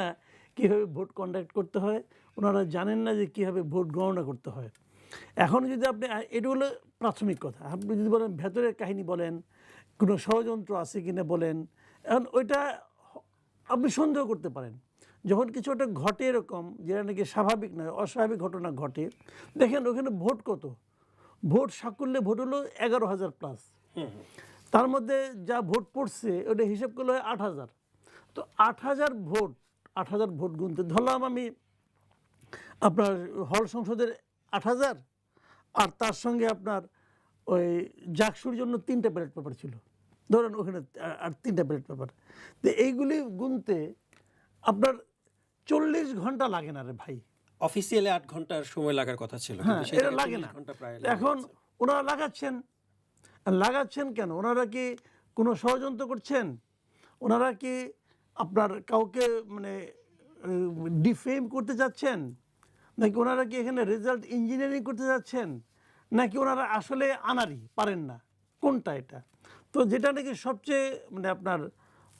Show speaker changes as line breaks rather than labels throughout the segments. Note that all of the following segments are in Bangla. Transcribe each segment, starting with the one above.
না কীভাবে ভোট কন্ডাক্ট করতে হয়, ওনারা জানেন না যে কীভাবে ভোট গণনা করতে হয়। এখন যদি আপনি এটা হলো প্রাথমিক কথা, আপনি যদি বলেন ভেতরের কাহিনী বলেন, কোনো ষড়যন্ত্র আছে কিনা বলেন, এখন ওইটা আপনি সন্দেহ করতে পারেন। যখন কিছু একটা ঘটে এরকম যেটা নাকি স্বাভাবিক নয়, অস্বাভাবিক ঘটনা ঘটে, দেখেন ওখানে ভোট কত, ভোট সাকুল্যে ভোট হলো 11,000+। তার মধ্যে যা ভোট পড়ছে ওটা হিসাব করলে হয় 8,000। তো 8,000 ভোট গুনতে ধরলাম আমি আপনার হল সংসদের 8,000, আর তার সঙ্গে আপনার ওই জাকসুর জন্য 3টা ব্যালট পেপার ছিল, ধরেন ওখানে আর 3টা ব্যালট পেপার। তো এইগুলি গুনতে আপনার 40 ঘন্টা লাগে না রে ভাই।
অফিসিয়ালি 8 ঘন্টার সময় লাগার কথা ছিল,
হ্যাঁ, এটা লাগে না। এখন ওনারা লাগাচ্ছেন কেন? ওনারা কি কোনো ষড়যন্ত্র করছেন? ওনারা কি আপনার কাউকে মানে ডিফেম করতে যাচ্ছেন, নাকি ওনারা কি এখানে রেজাল্ট ইঞ্জিনিয়ারিং করতে যাচ্ছেন, নাকি ওনারা আসলে আনারি পারেন না? কোনটা এটা? তো যেটা নাকি সবচেয়ে মানে আপনার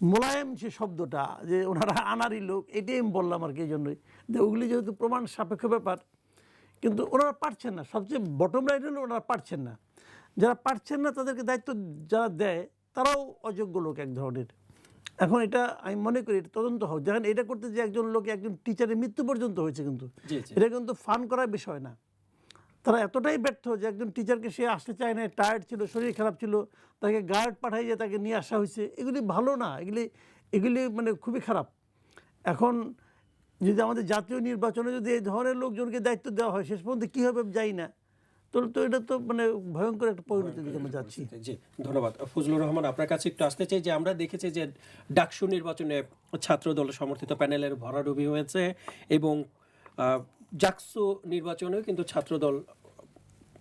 মোলায়েম যে শব্দটা, যে ওনারা আনারি লোক, এটাই আমি বললাম আর কি। এই জন্যই যে ওগুলি যেহেতু প্রমাণ সাপেক্ষ ব্যাপার, কিন্তু ওনারা পারছেন না। সবচেয়ে বটম লাইন হলো ওনারা পারছেন না। যারা পারছেন না তাদেরকে দায়িত্ব যারা দেয় তারাও অযোগ্য লোক এক ধরনের। এখন এটা আমি মনে করি এটা তদন্ত হোক। যেখানে এটা করতে যে একজন লোক, একজন টিচারের মৃত্যু পর্যন্ত হয়েছে, কিন্তু এটা কিন্তু ফান করার বিষয় না। তারা এতটাই ব্যর্থ যে একজন টিচারকে সে আসতে চায় না, টায়ার্ড ছিল, শরীর খারাপ ছিল, তাকে গার্ড পাঠাই যে তাকে নিয়ে আসা হয়েছে। এগুলি ভালো না, এগুলি মানে খুবই খারাপ। এখন যদি আমাদের জাতীয় নির্বাচনে যদি এই ধরনের লোকজনকে দায়িত্ব দেওয়া হয়, শেষ পর্যন্ত কী হবে যাই না। তো এটা তো মানে ভয়ঙ্কর একটা পরিণতির দিকে আমরা যাচ্ছি।
জি, ধন্যবাদ। ফজলুর রহমান, আপনার কাছে একটু আসতে চাই যে আমরা দেখেছি যে ডাকসু নির্বাচনে ছাত্রদল সমর্থিত প্যানেলের ভরাডুবি হয়েছে, এবং জাকসু নির্বাচনেও কিন্তু ছাত্রদল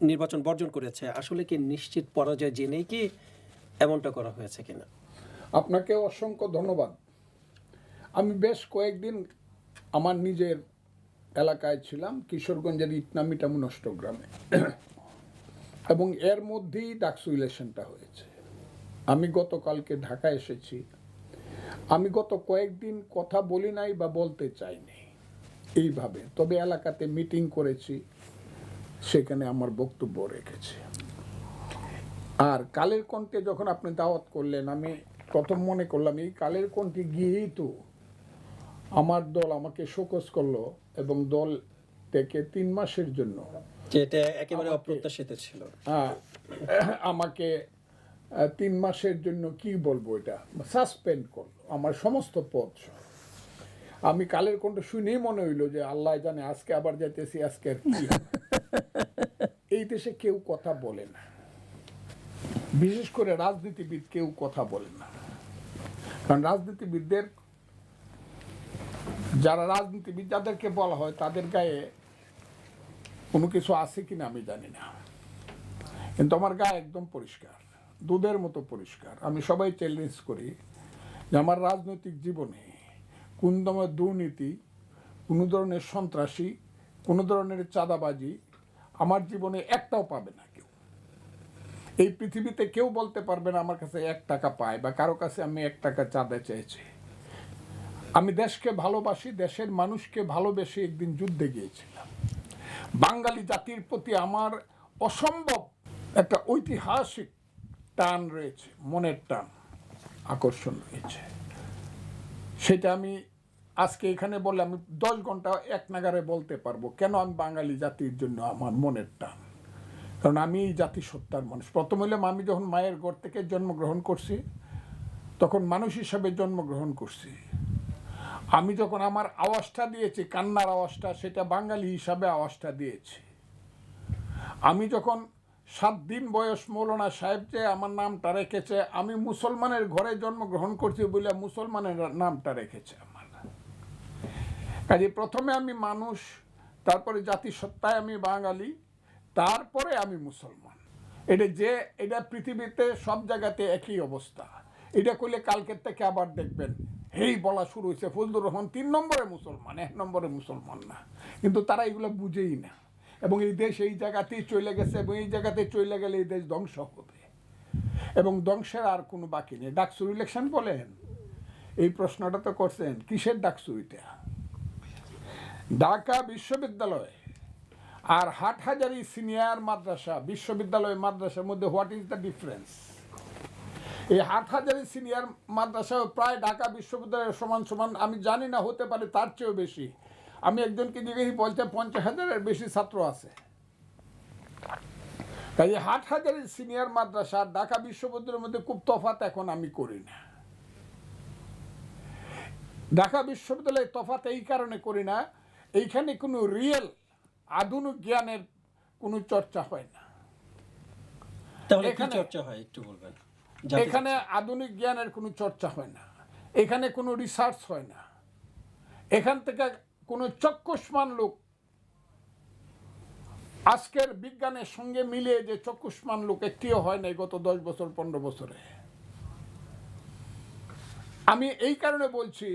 নির্বাচন বর্জন করেছে। আসলে কি নিশ্চিত পরাজয় জেনেই কি এমনটা করা হয়েছে কিনা?
আপনাকে অসংখ্য ধন্যবাদ। আমি বেশ কয়েকদিন আমার নিজের এলাকায় ছিলাম, কিশোরগঞ্জের ইটনামিটামুন অষ্টগ্রামে, এবং এর মধ্যেই ডাকসু ইলেকশনটা হয়েছে। আমি গতকালকে ঢাকা এসেছি। আমি গত কয়েকদিন কথা বলি নাই বা বলতে চাইনি এইভাবে, তবে এলাকাতে মিটিং করেছি, সেখানে আমার বক্তব্য রেখেছি। আর কালের কণ্ঠে যখন আপনি দাওয়াত করলেন, আমি প্রথম মনে করলাম এই কালের কণ্ঠে গিয়েই তো আমার দল আমাকে শোকজ করলো, এবং দল থেকে 3 মাসের জন্য,
যেটা একেবারে অপ্রত্যাশিত ছিল,
আমাকে 3 মাসের জন্য কি বলবো, এটা সাসপেন্ড করলো আমার সমস্ত পদ। আমি কালের কণ্ঠ শুনেই মনে হইলো যে আল্লাহ জানে আজকে আবার যাইতেছি, আজকে আর কি। এই দেশে কেউ কথা বলে না, বিশেষ করে রাজনীতিবিদ কেউ কথা বলে না। কারণ রাজনীতিবিদদের, যারা রাজনীতিবিদ যাদেরকে বলা হয়, তাদের গায়ে কোনো কিছু আছে কিনা আমি জানি না, কিন্তু আমার গায়ে একদম পরিষ্কার, দুধের মতো পরিষ্কার। আমি সবাই চ্যালেঞ্জ করি যে আমার রাজনৈতিক জীবনে কোন ধরনের দুর্নীতি, কোনো ধরনের সন্ত্রাসী, কোনো ধরনের চাঁদাবাজি আমার জীবনে একটাও পাবে না কেউ। এই পৃথিবীতে কেউ বলতে পারবে না আমার কাছে 1 টাকা পায়, বা কারো কাছে আমি 1 টাকা চাঁদা চেয়েছি। আমি দেশকে ভালোবাসি, দেশের মানুষকে ভালোবেসে একদিন যুদ্ধে গিয়েছিলাম। বাঙালি জাতির প্রতি আমার অসম্ভব একটা ঐতিহাসিক টান রয়েছে, মনের টান, আকর্ষণ রয়েছে। সেটা আমি আজকে এখানে বলে আমি 10 ঘন্টা এক নাগারে বলতে পারবো কেন আমি বাঙালি জাতির জন্য আমার মনের টান। কারণ আমি এই জাতিসত্তার মানুষ। প্রথম হইলাম, আমি যখন মায়ের ঘর থেকে জন্মগ্রহণ করছি, তখন মানুষ হিসাবে জন্মগ্রহণ করছি। আমি যখন আমার আওয়াজটা দিয়েছি, কান্নার আওয়াজটা, সেটা বাঙালি হিসাবে আওয়াজটা দিয়েছি। আমি যখন 7 দিন বয়স মৌলানা সাহেব যে আমার নামটা রেখেছে, আমি মুসলমানের ঘরে জন্মগ্রহণ করছি বলে মুসলমানের নামটা রেখেছে আমার। কাজে প্রথমে আমি মানুষ, তারপরে জাতিসত্তায় আমি বাঙালি, তারপরে আমি মুসলমান। এটা পৃথিবীতে সব জায়গাতে একই অবস্থা। এটা করলে কালকের থেকে আবার দেখবেন এই বলা শুরু হয়েছে ফজলুর রহমান 3 নম্বরে মুসলমান, 1 নম্বরে মুসলমান না। কিন্তু তারা এগুলো বুঝেই না, এবং এই দেশ এই জায়গাতেই চলে গেছে, এবং এই জায়গাতে চলে গেলে এই দেশ ধ্বংস হবে, এবং ধ্বংসের আর কোনো বাকি নেই। ডাকসুর ইলেকশন বলেন, এই প্রশ্নটা তো করছেন, কিসের ডাকসু এটা? ঢাকা বিশ্ববিদ্যালয় আর হাটহাজারী সিনিয়র মাদ্রাসা বিশ্ববিদ্যালয় মাদ্রাসার মধ্যে হোয়াট ইজ দ্য ডিফারেন্স? এই হাটহাজারী সিনিয়র মাদ্রাসা প্রায় ঢাকা বিশ্ববিদ্যালয়ের সমান সমান, আমি জানি না, হতে পারে তার চেয়েও বেশি। আমি একজনকে জিজ্ঞেস বলতে 50,000-এর বেশি ছাত্র আছে। তাই হাটহাজারী সিনিয়র মাদ্রাসা আর ঢাকা বিশ্ববিদ্যালয়ের মধ্যে খুব তফাৎ এখন আমি করি না। ঢাকা বিশ্ববিদ্যালয়ে তফাৎ এই কারণে করি না, এইখানে কোনো রিয়েল আধুনিক জ্ঞানের কোনো চর্চা হয় না।
তাহলে কি
এখানে-
চর্চা হয় একটু বলবেন?
এখানে আধুনিক জ্ঞানের কোনো চর্চা হয় না, এখানে কোনো রিসার্চ হয় না, এখান থেকে কোনো চক্ষুষ্মান লোক আজকের বিজ্ঞানের সঙ্গে মিলিয়ে যে চক্ষুষ্মান লোক একটিও হয় নাই গত 10 বছর 15 বছরে। আমি এই কারণে বলছি,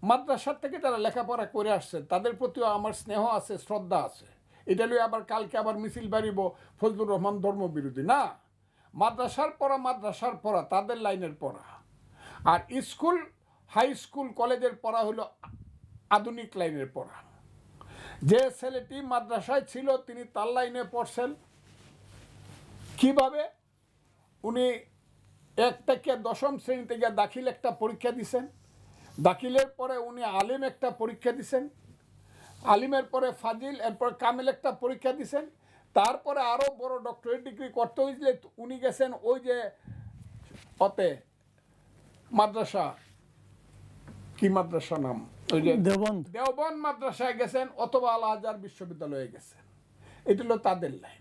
মাদ্রাসার থেকে যারা লেখাপড়া করে আসছে তাদের প্রতিও আমার স্নেহ আছে, শ্রদ্ধা আছে। এটা নিয়ে আবার কালকে আবার মিছিল বাড়িব ফজলুর রহমান ধর্মবিরোধী না। মাদ্রাসার পড়া তাদের লাইনের পড়া, আর স্কুল হাই স্কুল কলেজের পড়া হলো আধুনিক লাইনের পড়া। যে ছেলেটি মাদ্রাসায় ছিল তিনি তার লাইনে পড়ছেন কিভাবে? উনি 1 থেকে 10ম শ্রেণী থেকে দাখিল একটা পরীক্ষা দিছেন, দাখিলের পরে উনি আলিম একটা পরীক্ষা দিছেন, আলিমের পরে ফাজিল, এরপর কামেল একটা পরীক্ষা দিছেন, তারপরে আরও বড় ডক্টরেট ডিগ্রি করতে হয়েছিল। উনি গেছেন ওই যে অতে মাদ্রাসা, কি মাদ্রাসা নাম, ওই যে দেওবন্দ মাদ্রাসায় গেছেন অথবা আল আজহার বিশ্ববিদ্যালয়ে গেছেন। এটা হলো তাদের লাইন।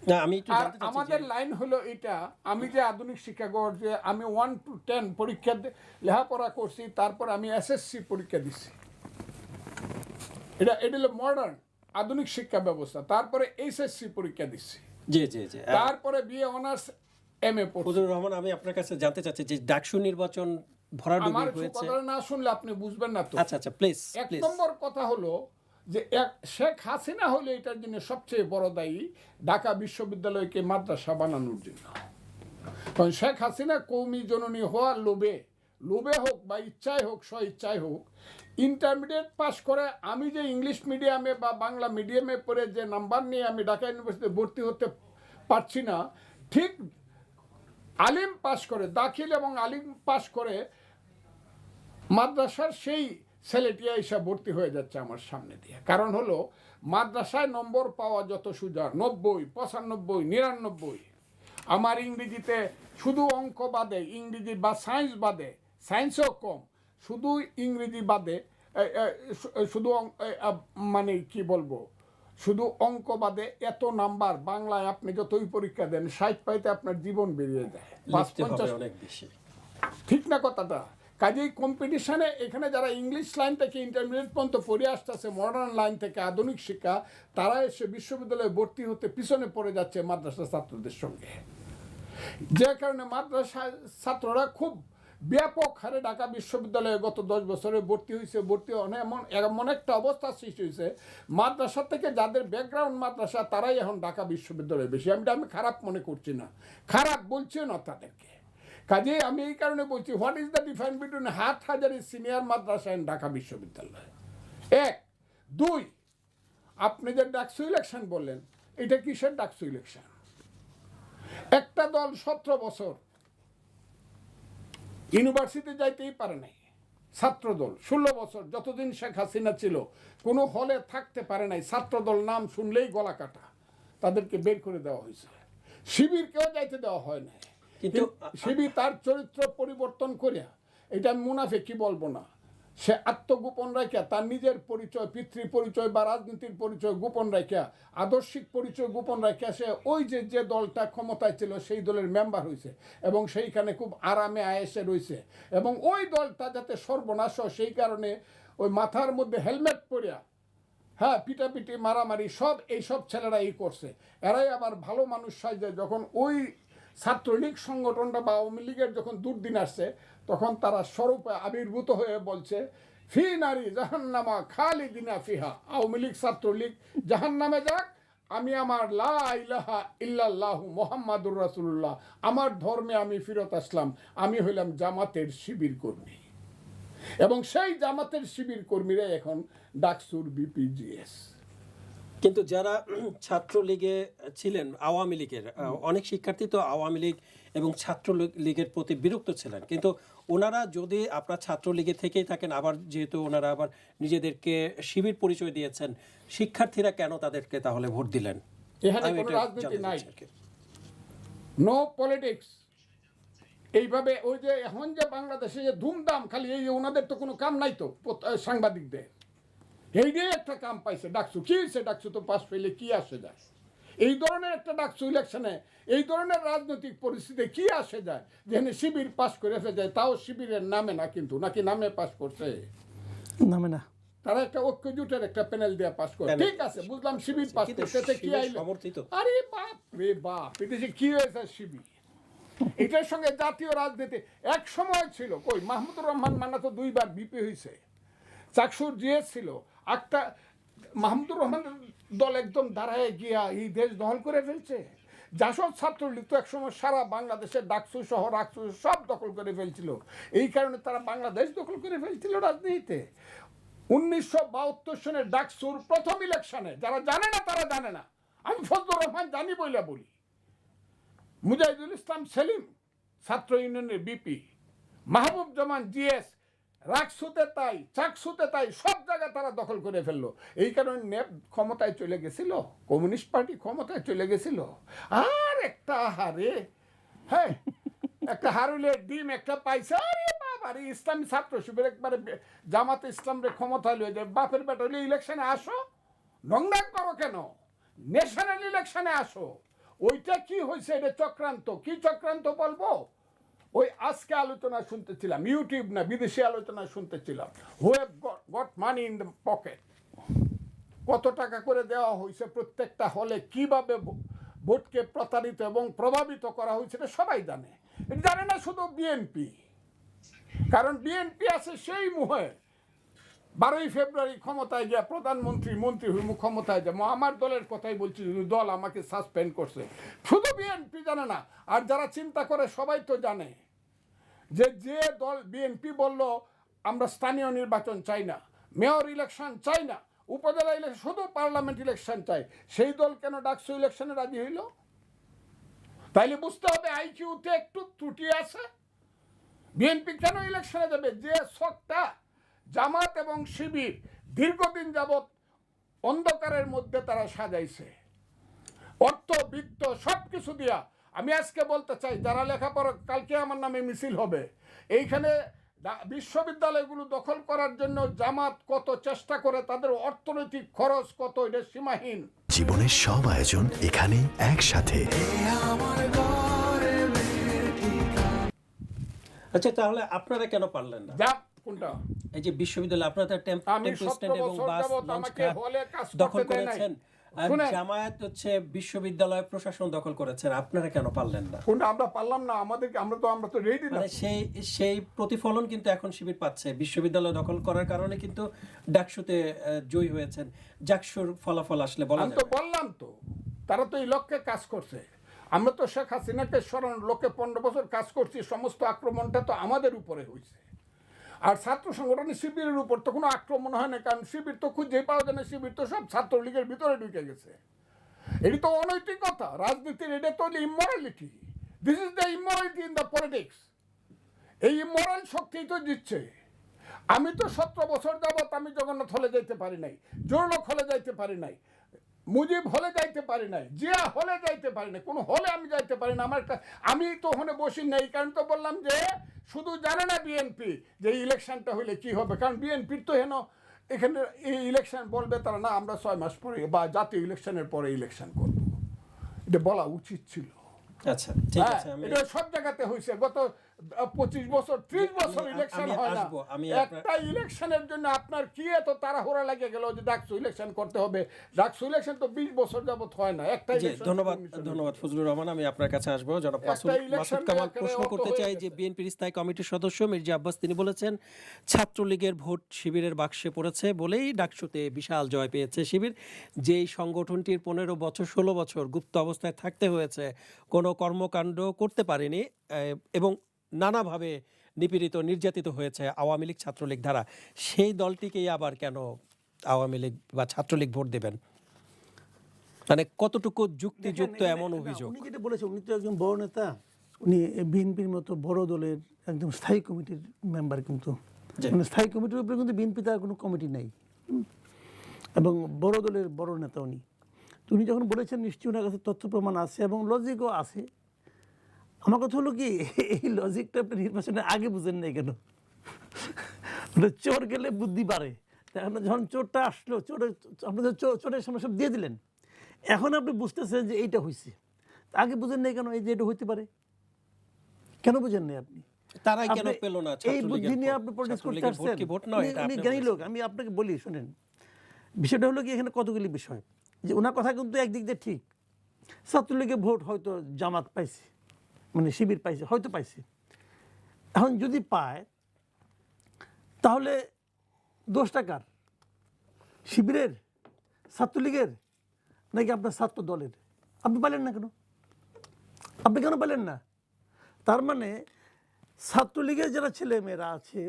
না, আমি একটু
আর
জানতে চাচ্ছি
আমাদের লাইন হলো এটা, আমি যে আধুনিক শিক্ষাগর, যে আমি 1 to 10 পরীক্ষা লেখাপড়া করছি, তারপর আমি এসএসসি পরীক্ষা দিছি। এটা হলো মডার্ন আধুনিক শিক্ষা ব্যবস্থা। তারপরে এইচএসসি পরীক্ষা দিচ্ছি,
জি জি জি।
তারপরে বিএ অনার্স এমএ পড়ছি।
ফজলুর রহমান, আমি আপনার কাছে জানতে চাচ্ছি যে ডাকসু নির্বাচন ভরাডুবি
আমার
হয়েছে।
কথা না শুনলে আপনি বুঝবেন না তো।
আচ্ছা আচ্ছা, প্লিজ
1
প্লিজ।
নম্বর কথা হলো যে শেখ হাসিনা হলে এটার জন্য সবচেয়ে বড় দায়ী, ঢাকা বিশ্ববিদ্যালয়কে মাদ্রাসা বানানোর জন্য। কারণ শেখ হাসিনা কৌমি জননী হওয়ার লোভে হোক বা ইচ্ছায় হোক, স্ব ইচ্ছায় হোক, ইন্টারমিডিয়েট পাস করে আমি যে ইংলিশ মিডিয়ামে বা বাংলা মিডিয়ামে পড়ে যে নাম্বার নিয়ে আমি ঢাকা ইউনিভার্সিটিতে ভর্তি হতে পারছি না, ঠিক আলিম পাস করে, দাখিল এবং আলিম পাস করে মাদ্রাসার সেই ছেলেটি এসে ভর্তি হয়ে যাচ্ছে আমার সামনে দিয়ে। কারণ হলো মাদ্রাসায় নম্বর পাওয়া যত সোজা, 90, 95, 99। আমার ইংরেজিতে শুধু অঙ্ক বাদে, ইংরেজি বা সায়েন্স বাদে, সায়েন্সও কম, শুধু ইংরেজি বাদে, শুধু মানে কি বলবো, শুধু অঙ্ক বাদে এত নাম্বার, বাংলায় আপনি যতই পরীক্ষা দেন 60 পাইতে আপনার জীবন বেরিয়ে যায়,
লিখতে হবে
50।
অনেক বেশি।
ঠিক না কথাটা? কাজেই কম্পিটিশনে এখানে যারা ইংলিশ লাইন থেকে ইন্টারমিডিয়েট পর্যন্ত পড়ে আসতেছে, মডার্ন লাইন থেকে আধুনিক শিক্ষা, তারা এসে বিশ্ববিদ্যালয়ে ভর্তি হতে পিছনে পড়ে যাচ্ছে মাদ্রাসা ছাত্রদের সঙ্গে। যে কারণে মাদ্রাসা ছাত্ররা খুব ব্যাপক হারে ঢাকা বিশ্ববিদ্যালয়ে গত 10 বছরে ভর্তি হয়েছে। এমন একটা অবস্থা সৃষ্টি হয়েছে, মাদ্রাসা থেকে যাদের ব্যাকগ্রাউন্ড মাদ্রাসা তারাই এখন ঢাকা বিশ্ববিদ্যালয়ে বেশি। আমি খারাপ মনে করছি না, খারাপ বলছিও না তাদেরকে। কাজে আমি এই কারণে বলছি, what is the difference between Hathazari senior মাদ্রাসা এন্ড ঢাকা বিশ্ববিদ্যালয়? 1, 2, আপনি যে ডাকসু ইলেকশন বললেন, এটা কিসের ডাকসু ইলেকশন? একটা দল 17 বছর ইউনিভার্সিটি যাইতেই পারে নাই, ছাত্র দল 16 বছর যতদিন শেখ হাসিনা ছিল কোনো হলে থাকতে পারে নাই, ছাত্র দল নাম শুনলেই গলা কাটা, তাদেরকে বের করে দেওয়া হয়েছে। শিবিরকেও যাইতে দেওয়া হয় না, কিন্তু শিবির তার চরিত্র পরিবর্তন করে, এটা মুনাফিকি বলবো না, সে আত্মগোপন রাখা, তার নিজের পরিচয়, পিতৃ পরিচয় বা রাজনীতির পরিচয় গোপন রাখা, আদর্শিক পরিচয় গোপন রাখা, সে ওই যে দলটা ক্ষমতায় ছিল সেই দলের মেম্বার হয়েছে এবং সেইখানে খুব আরামে আয়েসে রয়েছে। এবং ওই দলটা যাতে সর্বনাশ হয় সেই কারণে ওই মাথার মধ্যে হেলমেট পরিয়া, হ্যাঁ, পিটাপিটি মারামারি সব এইসব ছেলেরা করছে। এরাই আবার ভালো মানুষ সাজে। যখন ওই ছাত্রলীগ সংগঠনটা বা আওয়ামী লীগের যখন দুর্দিন আসছে, তখন তারা স্বরূপে আবির্ভূত হয়ে বলছে, ফি নারী জাহান্নামা খালিদিনা ফিহা, আওয়ামী লীগ ছাত্রলীগ জাহান্নামে যাক, আমি আমার লা ইলাহা ইল্লাল্লাহু মুহাম্মাদুর রাসূলুল্লাহ আমার ধর্মে আমি ফিরত আসলাম, আমি হইলাম জামাতের শিবির কর্মী। এবং সেই জামাতের শিবির কর্মীরা এখন ডাকসুর বিপিজিএস।
কিন্তু যারা ছাত্রলীগে ছিলেন, আওয়ামী লীগের অনেক শিক্ষার্থী তো আওয়ামী লীগ এবং ছাত্রলীগের প্রতি বিরক্ত ছিলেন, কিন্তু ওনারা যদি আপনার ছাত্রলীগে থেকেই থাকেন, আবার যেহেতু ওনারা আবার নিজেদেরকে শিবির পরিচয় দিয়েছেন, শিক্ষার্থীরা কেন তাদেরকে তাহলে ভোট দিলেন?
এখানে
আমি
কোনো
এটা
রাজনীতি
জানতে
নাই,
চাচ্ছি আর কি।
No politics. এইভাবে ওই যে এখন যে বাংলাদেশে যে ধুমধাম খালি এই ওনাদের তো কোনো কাম নাই তো সাংবাদিকদের, এই দিয়ে একটা কাম পাইছে ডাকসু। কি হয়েছে ডাকসু তো পাস পেলে কি আসে যায়? এই ধরনের একটা ডাকসু ইলেকশনে এই ধরনের রাজনৈতিক পরিস্থিতি কি আসে যায় যেখানে শিবির পাস করে যায়, তাও শিবিরের নামে না, কিন্তু নাকি নামে পাস করছে,
নামে না।
তারা একটা ঐক্য জোটের একটা প্যানেল দিয়ে পাস করে। ঠিক আছে, বুঝলাম শিবির পাস
কিন্তু
করতে, কি
শিবির
আইলো?
সমর্থিত।
আরে বাপ রে বাপ, এটা যে কি হয়েছে শিবির, এটার সঙ্গে জাতীয় রাজনীতি এক সময় ছিল। কই মাহমুদুর রহমান মান্না তো 2 বার বিপি হয়েছে, চাকসুর জিএস ছিল, একটা মাহমুদুর রহমানের দল একদম দাঁড়ায় গিয়া এই দেশ দখল করে ফেলছে। জাসদ ছাত্রলীগ তো একসময় সারা বাংলাদেশের ডাকসু সহ রাকসু সব দখল করে ফেলছিল, এই কারণে তারা বাংলাদেশ দখল করে ফেলছিল রাজনীতিতে। 1972 সনের ডাকসুর প্রথম ইলেকশনে, যারা জানে না তারা জানে না, আমি ফজলুর রহমান জানি বইলা বলি, মুজাহিদুল ইসলাম সেলিম ছাত্র ইউনিয়নের বিপি, মাহবুব জামান জিএস, রাকসুতে তাই, চাকসুতে তাই, সব জায়গায় তারা দখল করে ফেললো। এই কারণে নেপ ক্ষমতায় চলে গেছিল, কমিউনিস্ট পার্টি ক্ষমতায় চলে গেছিল। আর একটা হারে, হ্যাঁ, একটা হারুলের ডিম একটা পাইছে, আরে বাবা রে, ইসলামী ছাত্র শিবির একবারে জামাতে ইসলামরে ক্ষমতায় লয়ে যায়। বাপের বেটা হলে ইলেকশনে আসো, নংডাক করো কেন? ন্যাশনাল ইলেকশনে আসো। ওইটা কি হয়েছে? এটা চক্রান্ত। কি চক্রান্ত বলবো? ওই আজকে আলোচনা শুনতেছিলাম, ইউটিউব না বিদেশি আলোচনা শুনতেছিলাম, who have got money in the pocket, কত টাকা করে দেওয়া হয়েছে প্রত্যেকটা হলে, কিভাবে ভোটকে প্রতারিত এবং প্রভাবিত করা হয়েছে এটা সবাই জানে। এটা জানে না শুধু বিএনপি, কারণ বিএনপি আছে সেই মুহে 12ই ফেব্রুয়ারি ক্ষমতায় গিয়া প্রধানমন্ত্রী মন্ত্রী হইমু ক্ষমতায় যাবো, আমার দলের কথাই বলছি, দল আমাকে সাসপেন্ড করছে। শুধু বিএনপি জানে না, আর যারা চিন্তা করে সবাই তো জানে যে যে দল বিএনপি বলল আমরা স্থানীয় নির্বাচন চাই না, মেয়র ইলেকশন চাই না, উপজেলা ইলেকশন, শুধু পার্লামেন্ট ইলেকশন চাই, সেই দল কেন ডাকসু ইলেকশনে রাজি হইল? তাইলে বুঝতে হবে আইকিউতে একটু ত্রুটি আছে। বিএনপি কেন ইলেকশনে যাবে? যে শখটা জামাত এবং শিবির দীর্ঘদিন যাবৎ অন্ধকারের মধ্যে তারা সাজাইছে, অর্থ বিত্ত সব কিছু দিয়া। আমি আজকে বলতে চাই, যারা লেখাপড়া, কালকে আমার নামে মিছিল হবে, এইখানে বিশ্ববিদ্যালয়গুলো দখল করার জন্য জামাত কত চেষ্টা করে, তাদের অর্থনৈতিক খরচ কত, এটা সীমাহীন।
জীবনের সব আয়োজন এখানে একসাথে।
আচ্ছা, তাহলে আপনারা কেন পারলেন না?
যা কোনটা?
এই যে বিশ্ববিদ্যালয় আপনারা
আমি
টেম্পো
17
স্ট্যান্ড এবং
বছর
বাস
যাবত
লঞ্চ
আমাকে
ঘাট
হলে কাজ
দখল
করতে দেয় নাই।
করেছেন, আর
শুনেন,
জামায়াত হচ্ছে বিশ্ববিদ্যালয় প্রশাসন দখল করেছেন, আপনারা কেন পারলেন না?
কোনটা আমরা পারলাম না? আমাদেরকে, আমরা তো রেডি না।
মানে সেই প্রতিফলন কিন্তু এখন শিবির পাচ্ছে। বিশ্ববিদ্যালয় দখল করার কারণে কিন্তু ডাকসুতে জয়ী হয়েছেন। জাকসুর ফলাফল আসলে বলা
আমি তো
যাবে।
বললাম তো, তারা তো এই লক্ষ্যে কাজ করছে। আমরা তো শেখ হাসিনাকে সরানোর লক্ষ্যে 15 বছর কাজ করছি, সমস্ত আক্রমণটা তো আমাদের উপরে হয়েছে। আর ছাত্র সংগঠনের শিবিরের উপর তো কোনো আক্রমণ হয় না, কারণ শিবির তো খুঁজে পাওয়া যায় না, শিবির তো সব ছাত্রলীগের ভিতরে ঢুকে গেছে। এটি তো অনৈতিকতা রাজনীতির, এটা তো immorality. This is the immorality in the politics. এই ইমোরাল শক্তি তো জিতছে। আমি তো 17 বছর যাবত আমি জগন্নাথ হলে যাইতে পারি নাই, জোরলোক হলে যাইতে পারি নাই, মুজিব হলে যাইতে পারি নাই, জিয়া হলে যাইতে পারি নাই, কোনো হলে আমি যাইতে পারি না। আমি তো ওখানে বসি নাই, কারণ তো বললাম যে শুধু জানে না বিএনপি যে ইলেকশনটা হইলে কি হবে, কারণ বিএনপির তো এখানে এই ইলেকশন বলবে তারা, না আমরা 6 মাস পরে বা জাতীয় ইলেকশনের পরে ইলেকশন করব, এটা বলা উচিত ছিল।
আচ্ছা, ঠিক আছে।
এটা সব জায়গাতে হয়েছে। গত 25 বছর 30 বছর ইলেকশন
আমি
হয় না।
আসবো, আমি
একটা ইলেকশনের জন্য আপনার কি এত তাড়াহুড়া লাগে গেল যে ডাকসু ইলেকশন করতে হবে? ডাকসু ইলেকশন তো 20 বছর যাবত হয় না। একটা
জি,
ইলেকশন
ধন্যবাদ ফজলুর রহমান। আমি আপনার কাছে আসবো। জনাব
একটা ইলেকশন
মাসুদ কামাল
একেবারে
প্রশ্ন
অত
করতে
হয়ে
চাই যে
গেছে।
বিএনপির স্থায়ী কমিটির সদস্য মির্জা আব্বাস তিনি বলেছেন ছাত্রলীগের ভোট শিবিরের বাক্সে পড়েছে বলেই ডাকসুতে বিশাল জয় পেয়েছে শিবির। যেই সংগঠনটির 15 বছর 16 বছর গুপ্ত অবস্থায় থাকতে হয়েছে, কোনো কর্মকাণ্ড করতে পারেনি এবং নানাভাবে নিপীড়িত নির্যাতিত হয়েছে আওয়ামী লীগ ছাত্রলীগ দ্বারা, সেই দলটিকেই আবার কেন আওয়ামী লীগ বা ছাত্রলীগ ভোট দেবেন? মানে কতটুকু যুক্তিযুক্ত এমন অভিযোগ?
উনি যেটা বলেছেন, উনি তো একজন বড় নেতা, উনি বিএনপির মতো বড় দলের একদম স্থায়ী কমিটির মেম্বার, কিন্তু মানে স্থায়ী কমিটির উপরে কিন্তু বিএনপি তার কোনো কমিটি নাই, এবং বড় দলের বড় নেতা উনি। তো উনি যখন বলেছেন নিশ্চয়ই ওনার কাছে তথ্য প্রমাণ আছে এবং লজিকও আছে। আমার কথা হলো কি, এই লজিকটা আপনি নির্বাচনের আগে বুঝেন নাই কেন? মানে চোর গেলে বুদ্ধি বাড়ে। এখন যখন চোরটা আসলো, আপনাদের চোরের সামনে সব দিয়ে দিলেন, এখন আপনি বুঝতেছেন যে এইটা হয়েছে। আগে বুঝেন নাই কেন এই যে এটা হইতে পারে? কেন বুঝেন নাই আপনি?
তারাই কেন পেল না
এই বুদ্ধি নিয়ে আপনি প্রটেস্ট করতে আসছেন? উনি জ্ঞানী লোক, আমি আপনাকে বলি শুনেন। বিষয়টা হলো কি, এখানে কতগুলি বিষয়, যে ওনার কথা কিন্তু একদিক দিয়ে ঠিক। ছাত্রলীগের ভোট হয়তো জামাত পাইছে, মানে শিবির পাইছে, হয়তো পাইছে। এখন যদি পায় তাহলে দোষটা কার? শিবিরের, ছাত্রলীগের, নাকি আপনার ছাত্র দলের? আপনি পাইলেন না কেন? আপনি কেন পাইলেন না? তার মানে ছাত্রলীগের যারা ছেলে মেয়েরা আছে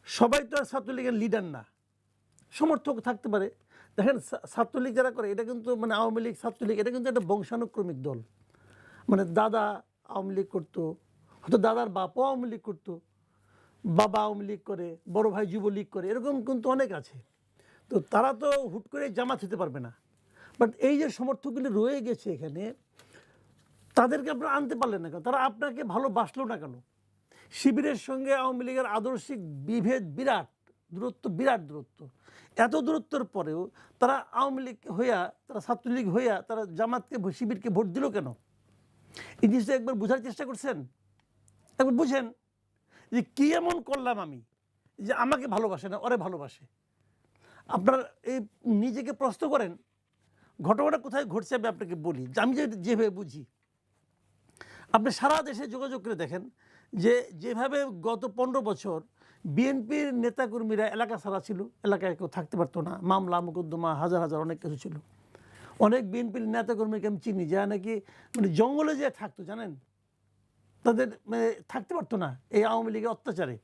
সবাই তো আর ছাত্রলীগের লিডার না, সমর্থক থাকতে পারে। দেখেন ছাত্রলীগ যারা করে, এটা কিন্তু মানে আওয়ামী লীগ ছাত্রলীগ, এটা কিন্তু একটা বংশানুক্রমিক দল। মানে দাদা আওয়ামী লীগ করতো, হয়তো দাদার বাপও আওয়ামী লীগ করতো, বাবা আওয়ামী লীগ করে, বড় ভাই যুবলীগ করে, এরকম কিন্তু অনেক আছে। তো তারা তো হুট করে জামাত হতে পারবে না। বাট এই যে সমর্থকগুলি রয়ে গেছে এখানে, তাদেরকে আপনারা আনতে পারলেন না কেন? তারা আপনাকে ভালোবাসলো না কেন? শিবিরের সঙ্গে আওয়ামী লীগের আদর্শিক বিভেদ বিরাট বিরাট দূরত্ব। এত দূরত্বের পরেও তারা আওয়ামী লীগ হইয়া, তারা ছাত্রলীগ হইয়া, তারা জামাতকে শিবিরকে ভোট দিল কেন? এই জিনিসটা একবার বোঝার চেষ্টা করছেন? একবার বুঝেন যে কী এমন করলাম আমি যে আমাকে ভালোবাসে না, ওরে ভালোবাসে। আপনার এই নিজেকে প্রশ্ন করেন, ঘটনাটা কোথায় ঘটছে আমি আপনাকে বলি, যে আমি যেভাবে বুঝি। আপনি সারা দেশে যোগাযোগ করে দেখেন যে যেভাবে গত 15 বছর বিএনপির নেতাকর্মীরা এলাকা ছাড়া ছিল, এলাকায় কেউ থাকতে পারতো না, মামলা মোকদ্দমা হাজার হাজার অনেক কিছু ছিল। অনেক বিএনপির নেতাকর্মীকে আমি চিনি যারা নাকি মানে জঙ্গলে যে থাকতো, জানেন, তাদের মানে থাকতে পারতো না এই আওয়ামী লীগের অত্যাচারে।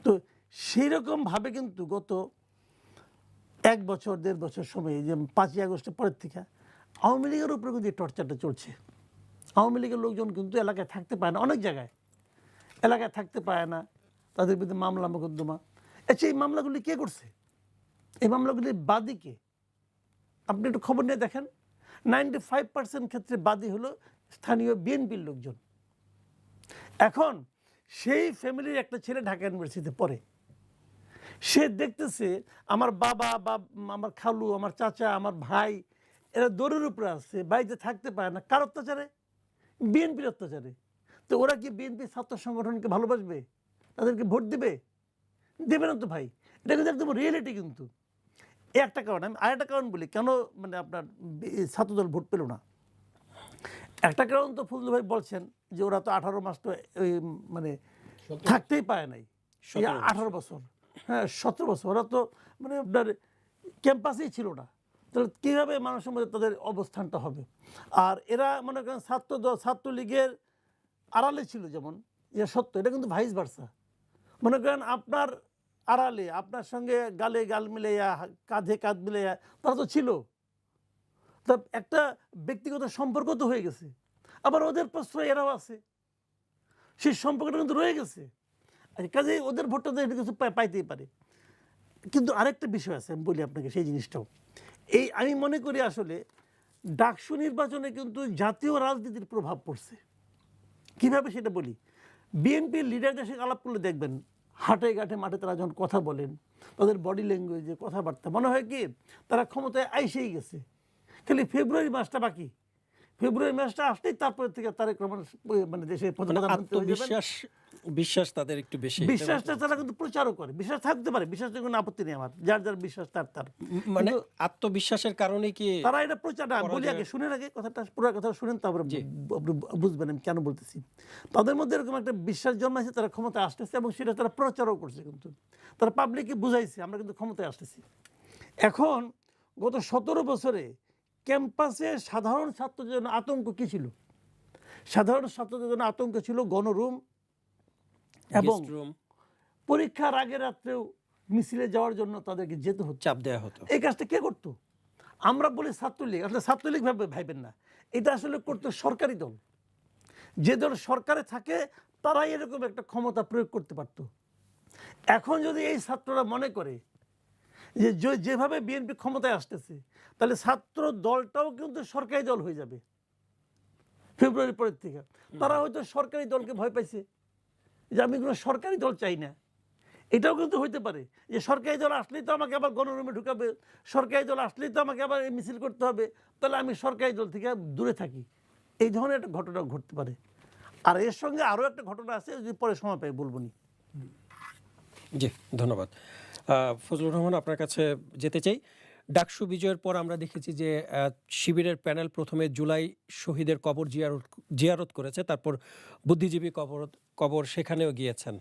তো সেই রকমভাবে কিন্তু গত 1 বছর 1.5 বছর সময়ে, যে 5ই আগস্টের পরের থেকে আওয়ামী লীগের উপরে কিন্তু এই টর্চারটা চলছে। আওয়ামী লীগের লোকজন কিন্তু এলাকায় থাকতে পায় না, অনেক জায়গায় এলাকায় থাকতে পায় না, তাদের বিরুদ্ধে মামলা মোকদ্দমা। আচ্ছা, এই মামলাগুলি কে করছে? এই মামলাগুলির বাদী কে? আপনি একটু খবর নিয়ে দেখেন, 95% ক্ষেত্রে বাদী হলো স্থানীয় বিএনপির লোকজন। এখন সেই ফ্যামিলির একটা ছেলে ঢাকা ইউনিভার্সিটিতে পড়ে, সে দেখতেছে আমার বাবা বা আমার খালু, আমার চাচা, আমার ভাই, এরা দৌড়ের উপরে আসছে, বাড়িতে থাকতে পারে না। কার অত্যাচারে? বিএনপির অত্যাচারে। তো ওরা কি বিএনপি ছাত্র সংগঠনকে ভালোবাসবে? তাদেরকে ভোট দেবে? দেবে না তো ভাই। এটা কিন্তু একদম রিয়েলিটি। কিন্তু একটা কারণ, আমি আরেকটা কারণ বলি কেন মানে আপনার ছাত্রদল ভোট পেল না। একটা কারণ তো ফজলু ভাই বলছেন যে ওরা তো 18 মাস তো ওই মানে থাকতেই পায় নাই, 18 বছর, হ্যাঁ 17 বছর, ওরা তো মানে আপনার ক্যাম্পাসেই ছিল না। তাহলে কীভাবে মানুষের মধ্যে তাদের অবস্থানটা হবে? আর এরা মনে করেন ছাত্রলীগের আড়ালে ছিল, যেমন এটা সত্য, এটা কিন্তু ভাইস ভার্সা। মনে করেন আপনার আড়ালে, আপনার সঙ্গে গালে গাল মিলাইয়া, কাঁধে কাঁধ মিলাইয়া তারা তো ছিল, তা একটা ব্যক্তিগত সম্পর্ক তো হয়ে গেছে। আবার ওদের প্রশ্রয় এরাও আছে, সেই সম্পর্কটা কিন্তু রয়ে গেছে। কাজেই ওদের ভোটটা তো কিছু পাইতেই পারে। কিন্তু আরেকটা বিষয় আছে, আমি বলি আপনাকে সেই জিনিসটাও। এই আমি মনে করি আসলে ডাকসু নির্বাচনে কিন্তু জাতীয় রাজনীতির প্রভাব পড়ছে। কিভাবে সেটা বলি, বিএনপির লিডারদের সঙ্গে আলাপ করলে দেখবেন, হাটে ঘাটে মাঠে তারা যখন কথা বলেন, তাদের বডি ল্যাঙ্গুয়েজে কথাবার্তা মনে হয় কি তারা ক্ষমতায় আইসেই গেছে। খালি ফেব্রুয়ারি মাসটা বাকি, ফেব্রুয়ারি মাসটা আসলেই তারপরে থেকে তারেক রহমান মানে দেশের প্রধানমন্ত্রী হয়ে যাবেন।
বিশ্বাস তাদের একটু বেশি।
বিশ্বাসটা তারা কিন্তু প্রচারও করে, বিশ্বাস থাকতে পারে, বিশ্বাসের কোনো আপত্তি নেই আমার, যার যার বিশ্বাস তার তার।
মানে আত্মবিশ্বাসের কারণে কি
তারা এটা প্রচার না, বলি আগে শুনেন, আগে কথাটা পুরো কথা শুনেন, তারপরে আপনি বুঝবেন আমি কেন বলতেছি। তাদের মধ্যে এরকম একটা বিশ্বাস জন্মাইছে, তারা ক্ষমতায় আসতেছে এবং সেটা তারা প্রচারও করছে, কিন্তু তারা পাবলিককে বুঝাইছে আমরা কিন্তু ক্ষমতায় আসতেছি। এখন গত 17 বছরে ক্যাম্পাসে সাধারণ ছাত্রদের জন্য আতঙ্ক কী ছিল? সাধারণ ছাত্রদের জন্য আতঙ্ক ছিল গণরুম এবং পরীক্ষার আগের রাত্রেও মিছিলে যাওয়ার জন্য তাদেরকে যেতে হতো,
চাপ দেওয়া হতো।
এই কাজটা কে করতো? আমরা বলি ছাত্রলীগ, আসলে ছাত্রলীগ ভাইবেন না, এটা আসলে করতো সরকারি দল। যে দল সরকারে থাকে তারাই এরকম একটা ক্ষমতা প্রয়োগ করতে পারতো। এখন যদি এই ছাত্ররা মনে করে যে যেভাবে বিএনপি ক্ষমতায় আসতেছে, তাহলে ছাত্র দলটাও কিন্তু সরকারি দল হয়ে যাবে ফেব্রুয়ারি পরের থেকে। তারা হয়তো সরকারি দলকে ভয় পাইছে যে আমি কোনো সরকারি দল চাই না। এটাও কিন্তু হইতে পারে যে সরকারি দল আসলেই তো আমাকে আবার গণরুমে ঢুকাবে, সরকারি দল আসলেই তো আমাকে আবার মিছিল করতে হবে, তাহলে আমি সরকারি দল থেকে দূরে থাকি। এই ধরনের একটা ঘটনা ঘটতে পারে। আর এর সঙ্গে আরও একটা ঘটনা আছে, যদি পরে সময় পাই বলবো নি।
জি, ধন্যবাদ। ফজলুর রহমান, আপনার কাছে যেতে চাই। ডাকসু বিজয়ের পর আমরা দেখেছি যে শিবিরের প্যানেল প্রথমে জুলাই শহীদের কবর জিয়ারত করেছে, তারপর বুদ্ধিজীবী কবর সেখানেও গিয়েছেন।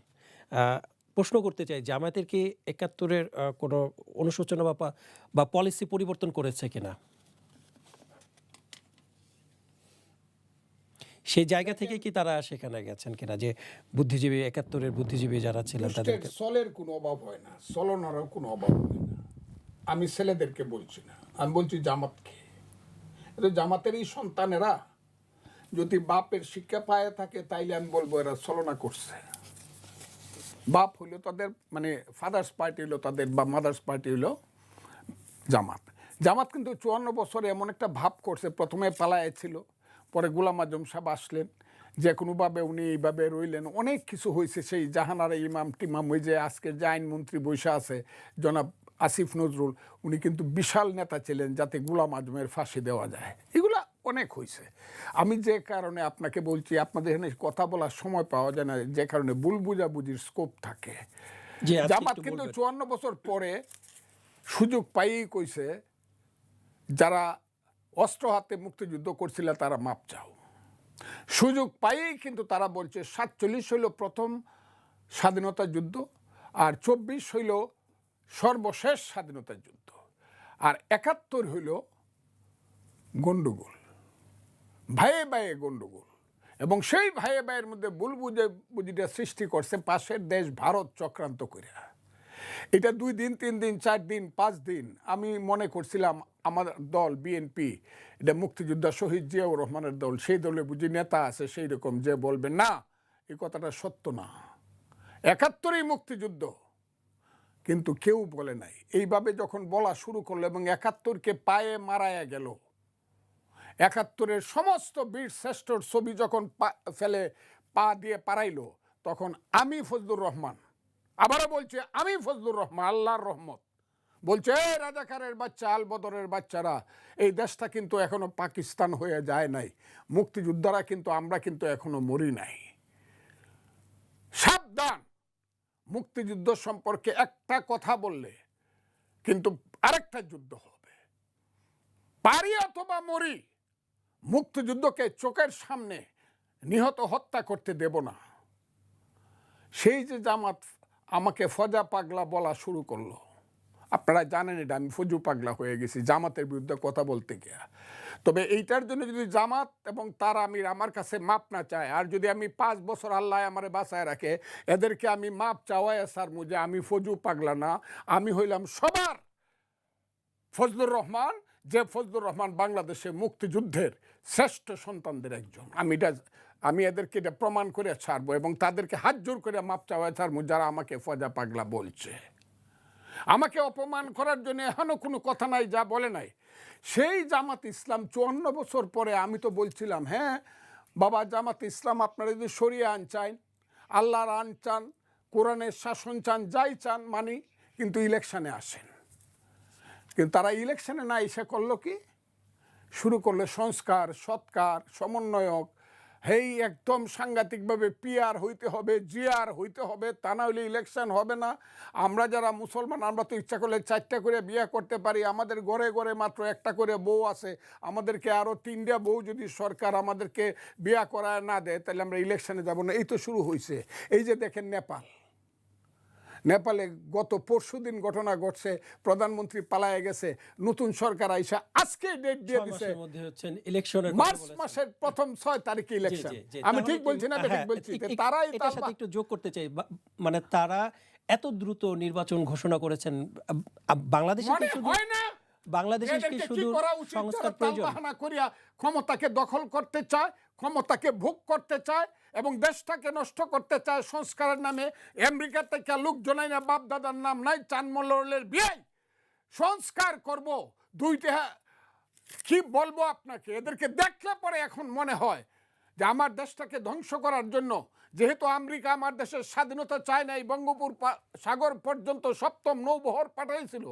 প্রশ্ন করতে চাই, জামায়াতের কি ৭১-এর কোনো অনুশোচনা বা পলিসি পরিবর্তন করেছে কিনা? সেই জায়গা থেকে কি তারা সেখানে গেছেন কিনা, যে বুদ্ধিজীবী ৭১-এর বুদ্ধিজীবী যারা ছিলেন তাদেরকে?
সলের কোনো অভাব হয় না, চলনারও কোনো অভাব হয় না। আমি ছেলেদেরকে বলছি না, আমি বলছি জামাতকে। এটা জামাতেরই সন্তানেরা যদি বাপের শিক্ষা পায় থাকে, তাইলে আমি বলবো এরা ছলনা করছে। বাপ হইলো তাদের, মানে ফাদার্স পার্টি হইলো তাদের, বা মাদার্স পার্টি হইলো জামাত। জামাত কিন্তু ৫৪ বছরে এমন একটা ভাব করছে, প্রথমে পালায় ছিল, পরে গোলাম আজম সাহেব আসলেন, যে কোনোভাবে উনি এইভাবে রইলেন, অনেক কিছু হয়েছে। সেই জাহানারা ইমাম টিমাম, ওই যে আজকের যে আইনমন্ত্রী বৈশা আছে জনাব আসিফ নজরুল, উনি কিন্তু বিশাল নেতা ছিলেন যাতে গোলাম আজমের ফাঁসি দেওয়া যায়। এগুলা অনেক হয়েছে। আমি যে কারণে আপনাকে বলছি, আপনাদের এখানে কথা বলার সময় পাওয়া যায় না, যে কারণে ভুল বুঝাবুঝির স্কোপ থাকে। জামাত কিন্তু ৫৪ বছর পরে সুযোগ পাইই কইছে, যারা অস্ত্র হাতে মুক্তিযুদ্ধ করছিল তারা মাপ চাও। সুযোগ পাইয়েই কিন্তু তারা বলছে ৪৭ হইল প্রথম স্বাধীনতা যুদ্ধ, আর ২৪ হইল সর্বশেষ স্বাধীনতা যুদ্ধ, আর ৭১ হইল গন্ডগোল, ভাইয়ে ভাইয়ে গন্ডগোল। এবং সেই ভাইয়ে ভাইয়ের মধ্যে ভুল বুঝিটা সৃষ্টি করছে পাশের দেশ ভারত চক্রান্ত করে। এটা ২ দিন, ৩ দিন, ৪ দিন, ৫ দিন আমি মনে করছিলাম আমার দল বিএনপি, এটা মুক্তিযোদ্ধা শহীদ জিয়াউর রহমানের দল, সেই দলে বুঝি নেতা আছে সেই রকম, যে বলবে না এই কথাটা সত্য না, ৭১-ই মুক্তিযুদ্ধ। কিন্তু কেউ বলে নাই। এইভাবে যখন বলা শুরু করলো এবং ৭১-কে পায়ে মারায়া গেল, ৭১-এর সমস্ত বীর শ্রেষ্ঠর ছবি যখন ফেলে পা দিয়ে পারাইলো, তখন আমি ফজলুর রহমান, আবারও বলছে আমি ফজলুর রহমান, আল্লাহর রহমত, বলছে রাজাকারের বাচ্চা, আল বদরের বাচ্চারা, এই দেশটা কিন্তু এখনো পাকিস্তান হয়ে যায় নাই, মুক্তিযোদ্ধারা কিন্তু, আমরা কিন্তু এখনো মরি নাই। সাবধান, মুক্তিযুদ্ধ সম্পর্কে একটা কথা বললে কিন্তু আরেকটা যুদ্ধ হবে, পারি অথবা মরি, মুক্তিযুদ্ধকে চোখের সামনে নিহত হত্যা করতে দেব না। সেই যে জামাত আমাকে ফজা পাগলা বলা শুরু করলো, আপনারা জানেন এটা, আমি ফজু পাগলা হয়ে গেছি জামাতের বিরুদ্ধে কথা বলতে গিয়ে। তবে এইটার জন্য যদি জামাত এবং তার আমির আমার কাছে মাপ না চায়, আর যদি আমি ৫ বছর আল্লাহ আমারে বাঁচায় রাখে, এদেরকে আমি মাপ চাওয়াই স্যার মুঝে, আমি ফজু পাগলা না, আমি হইলাম সবার ফজলুর রহমান, যে ফজলুর রহমান বাংলাদেশে মুক্তিযুদ্ধের শ্রেষ্ঠ সন্তানদের একজন। আমি এদেরকে এটা প্রমাণ করে ছাড়বো এবং তাদেরকে হাত জোর করে মাপ চাওয়াই ছাড়বো যারা আমাকে ফজা পাগলা বলছে। আমাকে অপমান করার জন্য এখনো কোনো কথা নাই, যা বলে নাই। সেই জামাত ইসলাম ৫৪ বছর পরে, আমি তো বলছিলাম হ্যাঁ বাবা জামাত ইসলাম, আপনারা যদি শরিয়া আইন চান, আল্লাহর আইন চান, কোরআনের শাসন চান, যাই চান মানি, কিন্তু ইলেকশনে আসেন। কিন্তু তারা ইলেকশনে না এসে করলো কি, শুরু করলে সংস্কার, সৎকার, সমন্বয়ক, হেই একদম সাংঘাতিকভাবে পিআর হইতে হবে, জিআর হইতে হবে, তা না হলে ইলেকশন হবে না। আমরা যারা মুসলমান আমরা তো ইচ্ছা করলে 4টা করে বিয়ে করতে পারি, আমাদের ঘরে ঘরে মাত্র একটা করে বউ আছে, আমাদেরকে আরও 3টা বউ যদি সরকার আমাদেরকে বিয়ে করায় না দেয় তাহলে আমরা ইলেকশনে যাব না। এই তো শুরু হয়েছে। এই যে দেখেন নেপালে গত পরশুদিন ঘটনা ঘটছে, প্রধানমন্ত্রী পালায়ে গেছে, নতুন সরকার আইসা আজকে ডেট দিয়ে দিছে, মার্চ মাসের প্রথম 6 তারিখে ইলেকশন। আমি ঠিক বলছি না? ঠিক বলছি। তারাই
এটার সাথে একটু যোগ করতে চাই, মানে তারা এত দ্রুত নির্বাচন ঘোষণা করেছেন। বাংলাদেশে কি শুধু বাংলাদেশে কি শুধু সংস্কার প্রয়োজন?
তালবাহানা করিয়া ক্ষমতাকে দখল করতে চায়, ক্ষমতাকে ভোগ করতে চায় এবং দেশটাকে নষ্ট করতে চায় সংস্কারের নামে। আমেরিকা থেকে লোকজন না, বাপ দাদার নাম নাই, চানমোহরের বিয়ে সংস্কার করব। দুইটা কি বলবো আপনাকে, এদেরকে দেখলে পরে এখন মনে হয় যে আমার দেশটাকে ধ্বংস করার জন্য, যেহেতু আমেরিকা আমার দেশের স্বাধীনতা চায় নাই, সাগর পর্যন্ত 7ম নৌবহর পাঠাইছিল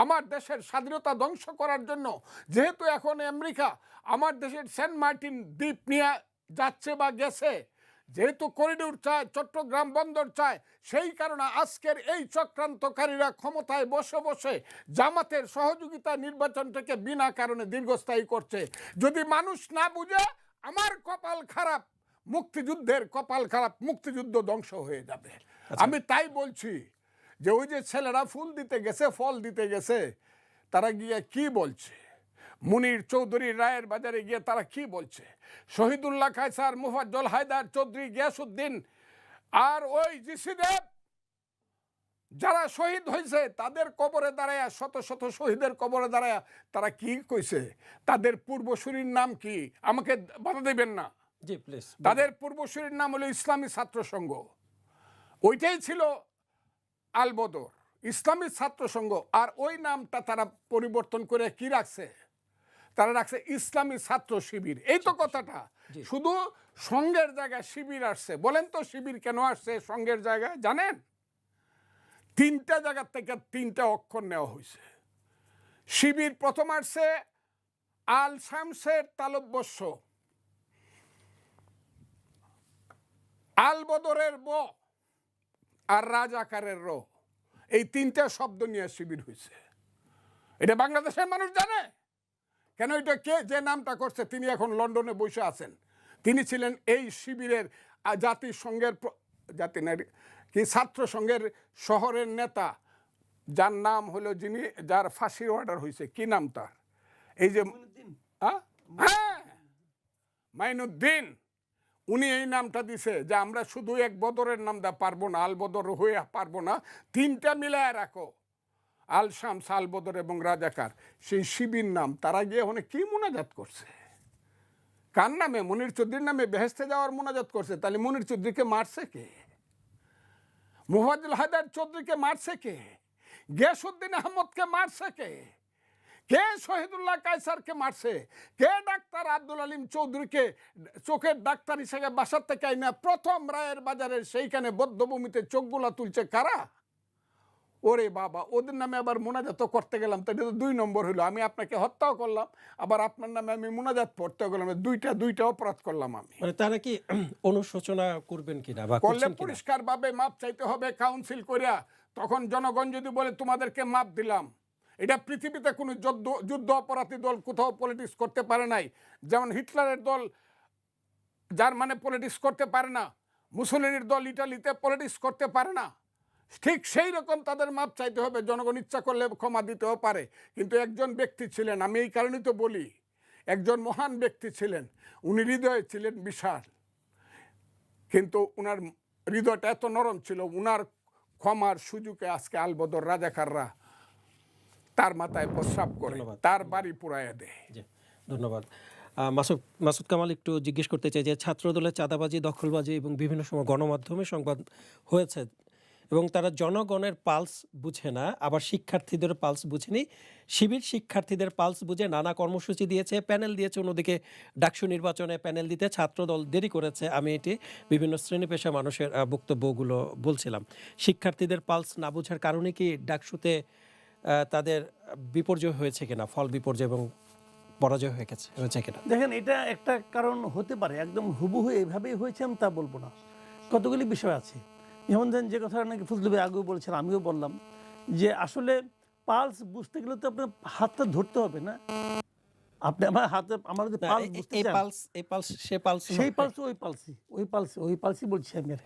আমার দেশের স্বাধীনতা ধ্বংস করার জন্য, যেহেতু এখন আমেরিকা আমার দেশের সেন্ট মার্টিন দ্বীপ নিয়ে যাচ্ছে বা গেছে, যেহেতু করিডোর চায়, চট্টগ্রাম বন্দর চায়, সেই কারণে আজকের এই চক্রান্তকারীরা ক্ষমতায় বসে বসে জামাতের সহযোগিতা নির্বাচনটাকে বিনা কারণে দীর্ঘস্থায়ী করছে। যদি মানুষ না বুঝে, আমার কপাল খারাপ, মুক্তিযুদ্ধের কপাল খারাপ, মুক্তিযুদ্ধ ধ্বংস হয়ে যাবে। আমি তাই বলছি যে ওই যে ছেলেরা ফুল দিতে গেছে, ফল দিতে গেছে, তারা গিয়ে কি বলছে, মুনির চৌধুরী রায়ের বাজারে গিয়ে তারা কি বলছে, শহীদুল্লাহ কায়সার, মুফাজ্জল হায়দার চৌধুরী, গিয়াসউদ্দিন আর ওই জিসি দেব, যারা শহীদ হয়েছে তাদের কবরে দাঁড়ায়, শত শত শহীদের কবরে দাঁড়ায় তারা কি কইছে, তাদের পূর্বসূরির নাম কি? আমাকে বাধা দেবেন না।
জি প্লিজ।
তাদের পূর্বসূরির নাম হলো ইসলামী ছাত্র সংঘ। ওইটাই ছিল আলবদর, ইসলামী ছাত্র সংঘ। আর ওই নামটা তারা পরিবর্তন করে কি রাখছে? তারা রাখছে ইসলামী ছাত্র শিবির। এই তো কথাটা, শুধু সংঘের জায়গায় শিবির আসছে। বলেন তো শিবির কেন আসছে সংঘের জায়গায়? জানেন? 3টা জায়গা থেকে 3টা অক্ষর নেওয়া হয়েছে। শিবির প্রথম আসছে আল শামসের তালব্যস্য, আল বদরের ব আর রাজাকারের র, এই 3টা শব্দ নিয়ে শিবির হয়েছে। এটা বাংলাদেশের মানুষ জানে কেন? এটা কে যে নামটা করছে তিনি এখন লন্ডনে বসে আছেন। তিনি ছিলেন এই শিবিরের জাতিসংঘের ছাত্র সংঘের শহরের নেতা, যার নাম হলো, যিনি যার ফাঁসির অর্ডার হয়েছে, কি নাম তার? এই যে মাইনুদ্দিন, উনি এই নামটা দিছে যে আমরা শুধু এক বদরের নাম দা পারবো না, আল বদর হয়ে পারবো না, 3টা মিলায় রাখো, আল শামস, আল বদর এবং রাজাকার, সেই শিবির নাম। তারা গিয়ে ওখানে কি মোনাজাত করছে? কার নামে? মুনির চৌধুরীর নামে বেহেশতে যাওয়ার মোনাজাত করছে। তাহলে মুনির চৌধুরীকে মারছে কে? মুফাজ্জল হায়দার চৌধুরীকে মারছে কে? গিয়াসউদ্দিন আহমদকে মারছে কে? কে শহীদুল্লাহ কায়সারকে মারছে? কে ডাক্তার আব্দুল আলিম চৌধুরীকে চোখের ডাক্তার হিসেবে বাসার থেকে আইনা প্রথম রায়ের বাজারের সেইখানে বদ্ধভূমিতে চোখগুলা তুলছে? কারা? ওরে বাবা, ওদের নামে আবার মোনাজাত করতে গেলাম তো এটা তো 2 নম্বর হইলো। আমি আপনাকে হত্যাও করলাম, আবার আপনার নামে আমি মোনাজাত পড়তে গেলাম, দুইটা অপরাধ করলাম আমি।
মানে তারা কি অনুশোচনা করবেন কিনা বা
করলে পরিষ্কারভাবে মাপ চাইতে হবে কাউন্সিল করিয়া। তখন জনগণ যদি বলে তোমাদেরকে মাপ দিলাম, এটা পৃথিবীতে কোনো যুদ্ধ অপরাধী দল কোথাও পলিটিক্স করতে পারে নাই। যেমন হিটলারের দল জার্মানে পলিটিক্স করতে পারে না, মুসোলিনির দল ইটালিতে পলিটিক্স করতে পারে না, ঠিক সেই রকম তাদের মাপ চাইতে হবে। জনগণ ইচ্ছা করলে ক্ষমা দিতেও পারে, কিন্তু একজন ব্যক্তি ছিলেন, আমি এই কারণেই তো বলি, একজন মহান ব্যক্তি ছিলেন, উনি হৃদয়ে ছিলেন বিশাল, কিন্তু উনার হৃদয়টা এত নরম ছিল, উনার ক্ষমার সুযোগে আজকে আলবদর রাজাকাররা তার মাথায় প্রস্রাব করে, তার বাড়ি পুরাইয়া দেয়।
ধন্যবাদ। মাসুদ কামাল, একটু জিজ্ঞেস করতে চাই যে ছাত্রদলের চাঁদাবাজি, দখলবাজি এবং বিভিন্ন সময় গণমাধ্যমে সংবাদ হয়েছে এবং তারা জনগণের পালস বুঝে না, আবার শিক্ষার্থীদের পালস বুঝেনি। শিবির শিক্ষার্থীদের পালস বুঝে নানা কর্মসূচি দিয়েছে, প্যানেল দিয়েছে। অন্যদিকে ডাকসু নির্বাচনে প্যানেল দিতে ছাত্রদল দেরি করেছে। আমি এটি বিভিন্ন শ্রেণী পেশা মানুষের বক্তব্যগুলো বলছিলাম। শিক্ষার্থীদের পালস না বোঝার কারণে কি ডাকসুতে তাদের বিপর্যয় হয়েছে কিনা, ফল বিপর্যয় এবং পরাজয় হয়েছে কিনা?
দেখেন, এটা একটা কারণ হতে পারে, একদম হুবহু এইভাবেই হয়েছে আমি তা বলবো না। কতগুলি বিষয় আছে। যেমন ধরেন যে কথা নাকি ফজলু ভাই আগেও বলেছেন, আমিও বললাম, যে আসলে পালস বুঝতে গেলে তো আপনার হাতটা ধরতে হবে না। আপনি আমার হাতে, আমার যদি
না,
পালস বুঝতে
এই
চান,
পালস সে পালস
সেই পালস ওই পালসই বলছি আমি আর কি।